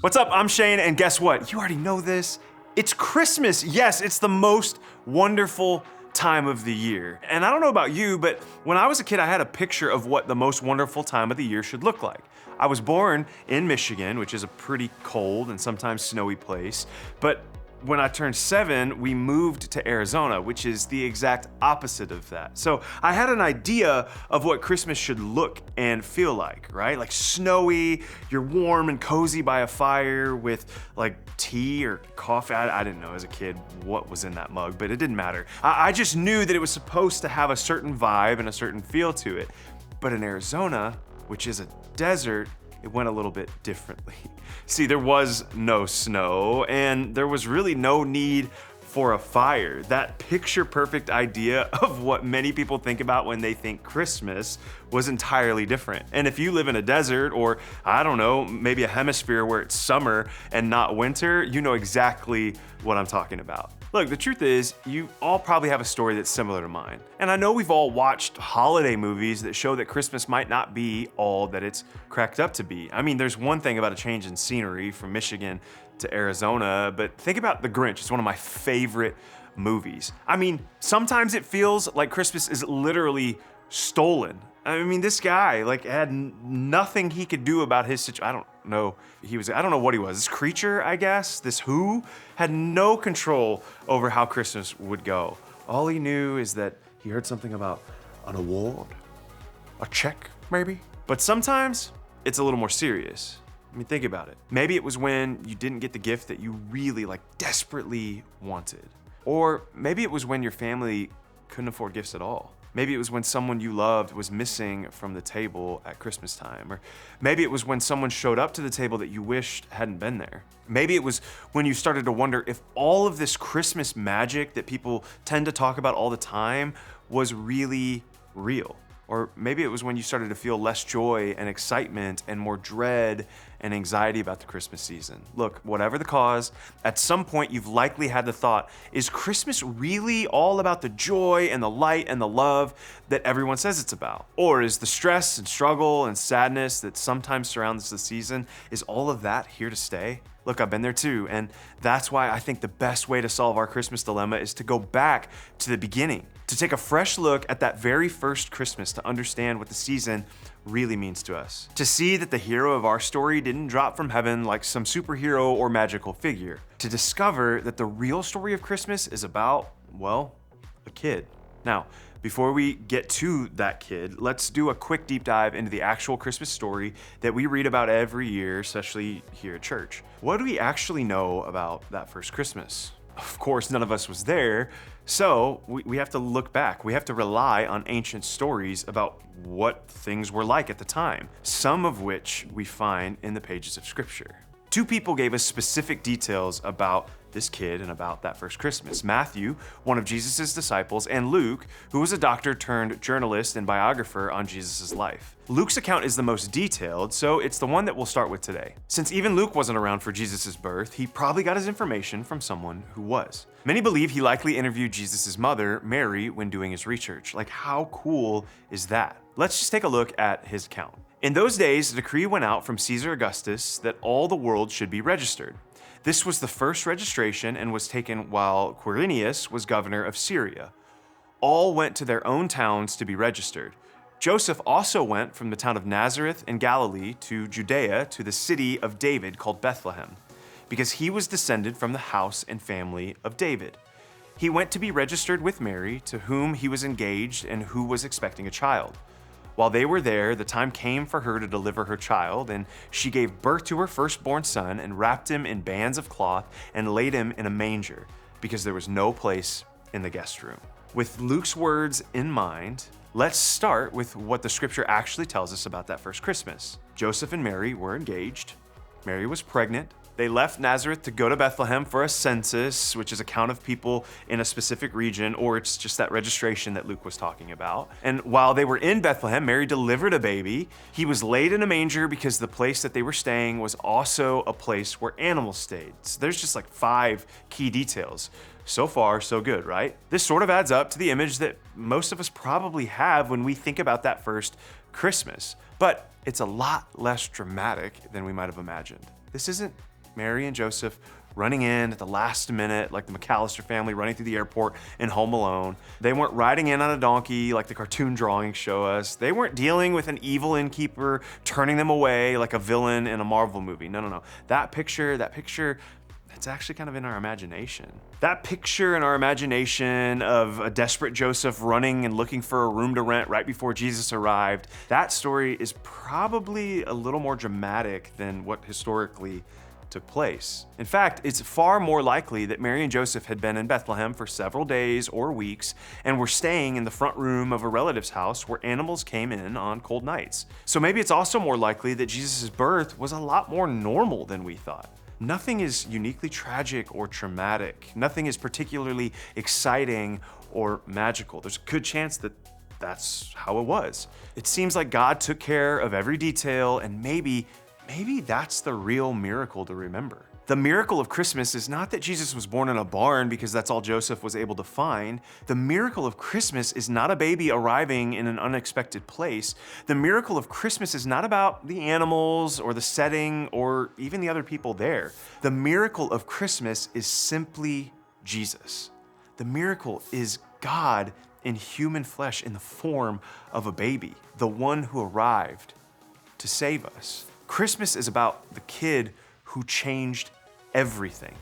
What's up? I'm Shane, and guess what? You already know this. It's Christmas. Yes, it's the most wonderful time of the year. And I don't know about you, but when I was a kid, I had a picture of what the most wonderful time of the year should look like. I was born in Michigan, which is a pretty cold and sometimes snowy place, but when I turned 7, we moved to Arizona, which is the exact opposite of that. So I had an idea of what Christmas should look and feel like, right? Like snowy, you're warm and cozy by a fire with like tea or coffee. I didn't know as a kid what was in that mug, but it didn't matter. I just knew that it was supposed to have a certain vibe and a certain feel to it. But in Arizona, which is a desert, it went a little bit differently. See, there was no snow, and there was really no need for a fire. That picture-perfect idea of what many people think about when they think Christmas was entirely different. And if you live in a desert, or I don't know, maybe a hemisphere where it's summer and not winter, you know exactly what I'm talking about. Look, the truth is, you all probably have a story that's similar to mine. And I know we've all watched holiday movies that show that Christmas might not be all that it's cracked up to be. I mean, there's one thing about a change in scenery from Michigan to Arizona, but think about The Grinch. It's one of my favorite movies. I mean, sometimes it feels like Christmas is literally stolen. I mean, this guy had nothing he could do about his situation. I don't know what he was. This creature, I guess, this who, had no control over how Christmas would go. All he knew is that he heard something about an award, a check, maybe. But sometimes it's a little more serious. I mean, think about it. Maybe it was when you didn't get the gift that you really, desperately wanted. Or maybe it was when your family couldn't afford gifts at all. Maybe it was when someone you loved was missing from the table at Christmas time. Or maybe it was when someone showed up to the table that you wished hadn't been there. Maybe it was when you started to wonder if all of this Christmas magic that people tend to talk about all the time was really real. Or maybe it was when you started to feel less joy and excitement and more dread and anxiety about the Christmas season. Look, whatever the cause, at some point you've likely had the thought, is Christmas really all about the joy and the light and the love that everyone says it's about? Or is the stress and struggle and sadness that sometimes surrounds the season, is all of that here to stay? Look, I've been there too, and that's why I think the best way to solve our Christmas dilemma is to go back to the beginning, to take a fresh look at that very first Christmas to understand what the season really means to us. To see that the hero of our story didn't drop from heaven like some superhero or magical figure. To discover that the real story of Christmas is about, well, a kid. Now, before we get to that kid, let's do a quick deep dive into the actual Christmas story that we read about every year, especially here at church. What do we actually know about that first Christmas? Of course, none of us was there, so we have to look back. We have to rely on ancient stories about what things were like at the time, some of which we find in the pages of Scripture. 2 people gave us specific details about this kid and about that first Christmas. Matthew, one of Jesus' disciples, and Luke, who was a doctor turned journalist and biographer on Jesus' life. Luke's account is the most detailed, so it's the one that we'll start with today. Since even Luke wasn't around for Jesus' birth, he probably got his information from someone who was. Many believe he likely interviewed Jesus' mother, Mary, when doing his research. How cool is that? Let's just take a look at his account. In those days, a decree went out from Caesar Augustus that all the world should be registered. This was the first registration and was taken while Quirinius was governor of Syria. All went to their own towns to be registered. Joseph also went from the town of Nazareth in Galilee to Judea to the city of David called Bethlehem, because he was descended from the house and family of David. He went to be registered with Mary, to whom he was engaged and who was expecting a child. While they were there, the time came for her to deliver her child, and she gave birth to her firstborn son and wrapped him in bands of cloth and laid him in a manger, because there was no place in the guest room. With Luke's words in mind, let's start with what the scripture actually tells us about that first Christmas. Joseph and Mary were engaged. Mary was pregnant. They left Nazareth to go to Bethlehem for a census, which is a count of people in a specific region, or it's just that registration that Luke was talking about. And while they were in Bethlehem, Mary delivered a baby. He was laid in a manger because the place that they were staying was also a place where animals stayed. So there's just 5 key details. So far, so good, right? This sort of adds up to the image that most of us probably have when we think about that first Christmas. But it's a lot less dramatic than we might have imagined. This isn't Mary and Joseph running in at the last minute, like the McAllister family running through the airport in Home Alone. They weren't riding in on a donkey like the cartoon drawings show us. They weren't dealing with an evil innkeeper turning them away like a villain in a Marvel movie. No. That picture, it's actually kind of in our imagination. That picture in our imagination of a desperate Joseph running and looking for a room to rent right before Jesus arrived, that story is probably a little more dramatic than what historically took place. In fact, it's far more likely that Mary and Joseph had been in Bethlehem for several days or weeks and were staying in the front room of a relative's house where animals came in on cold nights. So maybe it's also more likely that Jesus' birth was a lot more normal than we thought. Nothing is uniquely tragic or traumatic. Nothing is particularly exciting or magical. There's a good chance that that's how it was. It seems like God took care of every detail, and maybe that's the real miracle to remember. The miracle of Christmas is not that Jesus was born in a barn because that's all Joseph was able to find. The miracle of Christmas is not a baby arriving in an unexpected place. The miracle of Christmas is not about the animals or the setting or even the other people there. The miracle of Christmas is simply Jesus. The miracle is God in human flesh in the form of a baby, the one who arrived to save us. Christmas is about the kid who changed everything.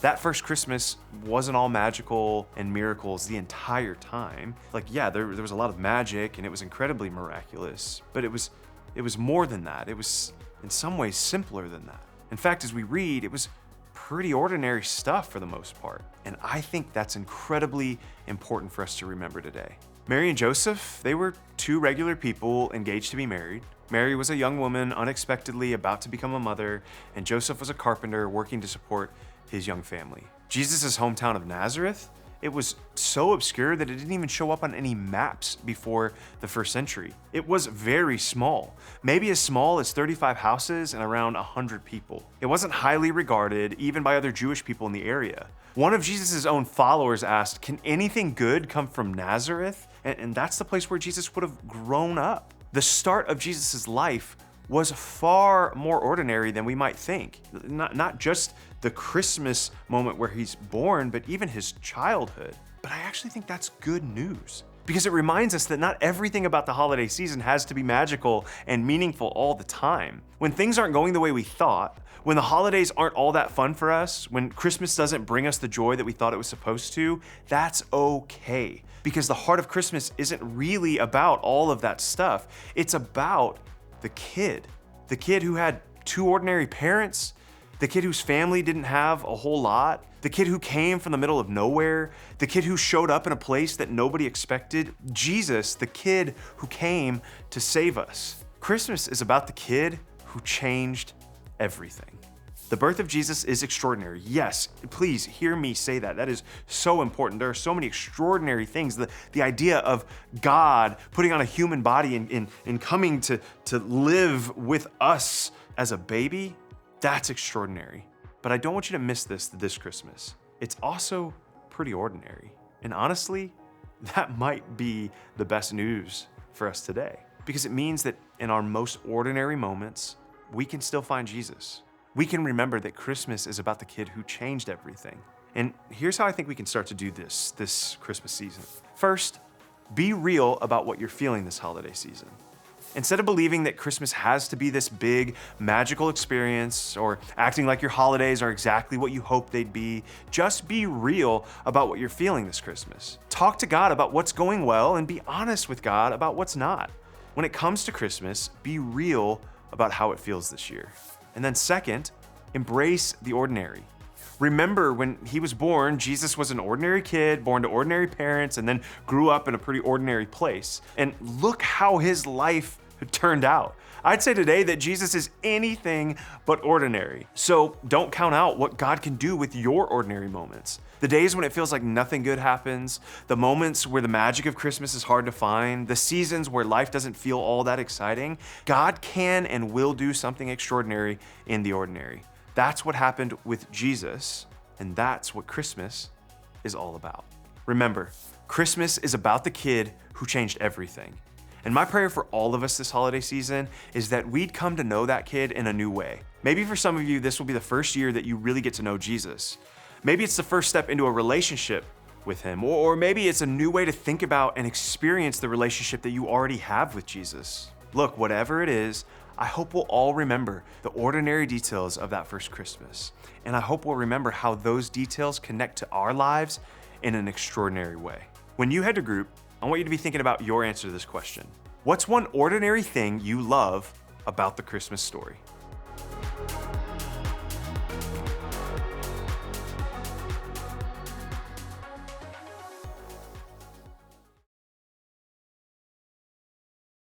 That first Christmas wasn't all magical and miracles the entire time. Like, yeah, there was a lot of magic and it was incredibly miraculous, but it was more than that. It was in some ways simpler than that. In fact, as we read, it was pretty ordinary stuff for the most part. And I think that's incredibly important for us to remember today. Mary and Joseph, they were two regular people engaged to be married. Mary was a young woman unexpectedly about to become a mother, and Joseph was a carpenter working to support his young family. Jesus' hometown of Nazareth, it was so obscure that it didn't even show up on any maps before the first century. It was very small, maybe as small as 35 houses and around 100 people. It wasn't highly regarded, even by other Jewish people in the area. One of Jesus' own followers asked, "Can anything good come from Nazareth?" And that's the place where Jesus would have grown up. The start of Jesus' life was far more ordinary than we might think. Not just the Christmas moment where he's born, but even his childhood. But I actually think that's good news, because it reminds us that not everything about the holiday season has to be magical and meaningful all the time. When things aren't going the way we thought, when the holidays aren't all that fun for us, when Christmas doesn't bring us the joy that we thought it was supposed to, that's okay. Because the heart of Christmas isn't really about all of that stuff. It's about the kid who had two ordinary parents, the kid whose family didn't have a whole lot, the kid who came from the middle of nowhere, the kid who showed up in a place that nobody expected. Jesus, the kid who came to save us. Christmas is about the kid who changed everything. The birth of Jesus is extraordinary. Yes, please hear me say that. That is so important. There are so many extraordinary things. The idea of God putting on a human body and coming to live with us as a baby, that's extraordinary. But I don't want you to miss this Christmas. It's also pretty ordinary. And honestly, that might be the best news for us today, because it means that in our most ordinary moments, we can still find Jesus. We can remember that Christmas is about the kid who changed everything. And here's how I think we can start to do this Christmas season. First, be real about what you're feeling this holiday season. Instead of believing that Christmas has to be this big, magical experience or acting like your holidays are exactly what you hoped they'd be, just be real about what you're feeling this Christmas. Talk to God about what's going well and be honest with God about what's not. When it comes to Christmas, be real about how it feels this year. And then second, embrace the ordinary. Remember, when he was born, Jesus was an ordinary kid, born to ordinary parents, and then grew up in a pretty ordinary place. And look how his life turned out. I'd say today that Jesus is anything but ordinary. So don't count out what God can do with your ordinary moments. The days when it feels like nothing good happens, the moments where the magic of Christmas is hard to find, the seasons where life doesn't feel all that exciting, God can and will do something extraordinary in the ordinary. That's what happened with Jesus, and that's what Christmas is all about. Remember, Christmas is about the kid who changed everything. And my prayer for all of us this holiday season is that we'd come to know that kid in a new way. Maybe for some of you, this will be the first year that you really get to know Jesus. Maybe it's the first step into a relationship with him, or maybe it's a new way to think about and experience the relationship that you already have with Jesus. Look, whatever it is, I hope we'll all remember the ordinary details of that first Christmas. And I hope we'll remember how those details connect to our lives in an extraordinary way. When you head to group, I want you to be thinking about your answer to this question. What's one ordinary thing you love about the Christmas story?